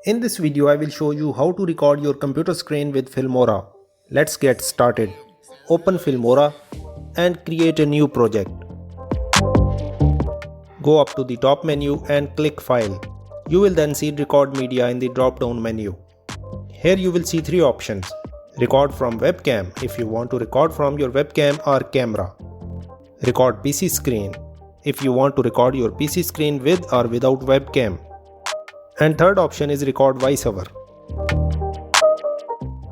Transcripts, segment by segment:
In this video, I will show you how to record your computer screen with Filmora. Let's get started. Open Filmora and create a new project. Go up to the top menu and click File. You will then see Record Media in the drop-down menu. Here you will see three options. Record from webcam if you want to record from your webcam or camera. Record PC screen if you want to record your PC screen with or without webcam. And third option is record voiceover.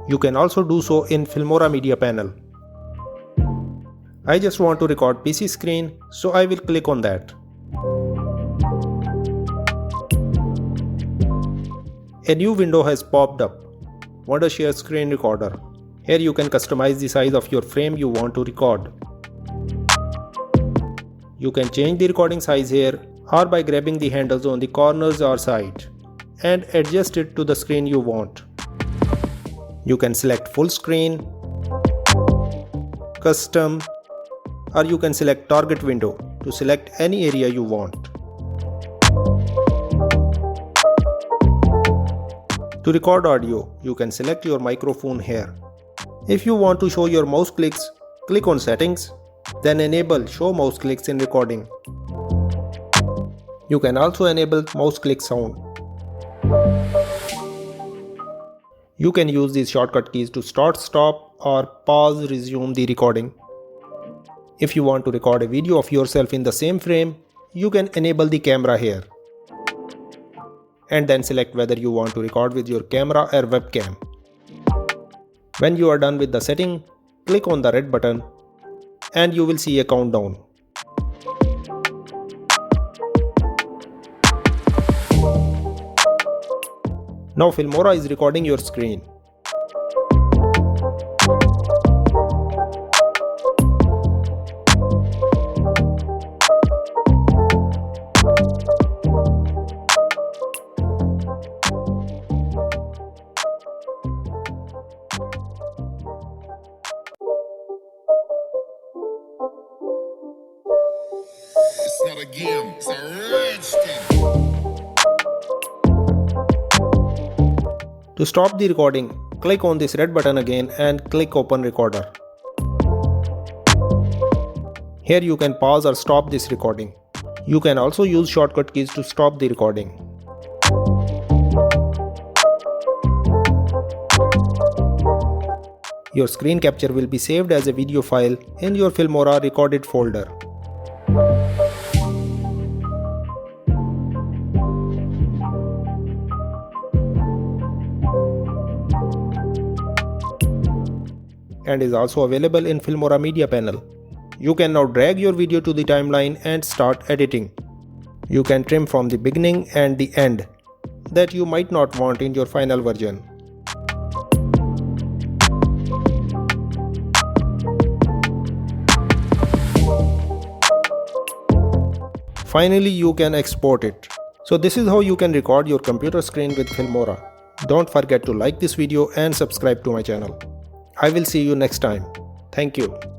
You can also do so in Filmora media panel. I just want to record PC screen, so I will click on that. A new window has popped up. Wondershare Screen Recorder. Here you can customize the size of your frame you want to record. You can change the recording size here or by grabbing the handles on the corners or side and adjust it to the screen you want. You can select full screen, custom, or you can select target window to select any area you want. To record audio, you can select your microphone here. If you want to show your mouse clicks, click on Settings, then enable Show Mouse Clicks in Recording. You can also enable mouse click sound. You can use these shortcut keys to start, stop, or pause, resume the recording. If you want to record a video of yourself in the same frame, you can enable the camera here. And then select whether you want to record with your camera or webcam. When you are done with the setting, click on the red button and you will see a countdown. Now Filmora is recording your screen. It's not a game, it's a rich thing. To stop the recording, click on this red button again and click Open Recorder. Here you can pause or stop this recording. You can also use shortcut keys to stop the recording. Your screen capture will be saved as a video file in your Filmora recorded folder. And is also available in Filmora media panel. You can now drag your video to the timeline and start editing. You can trim from the beginning and the end that you might not want in your final version. Finally, you can export it. So this is how you can record your computer screen with Filmora. Don't forget to like this video and subscribe to my channel. I will see you next time. Thank you.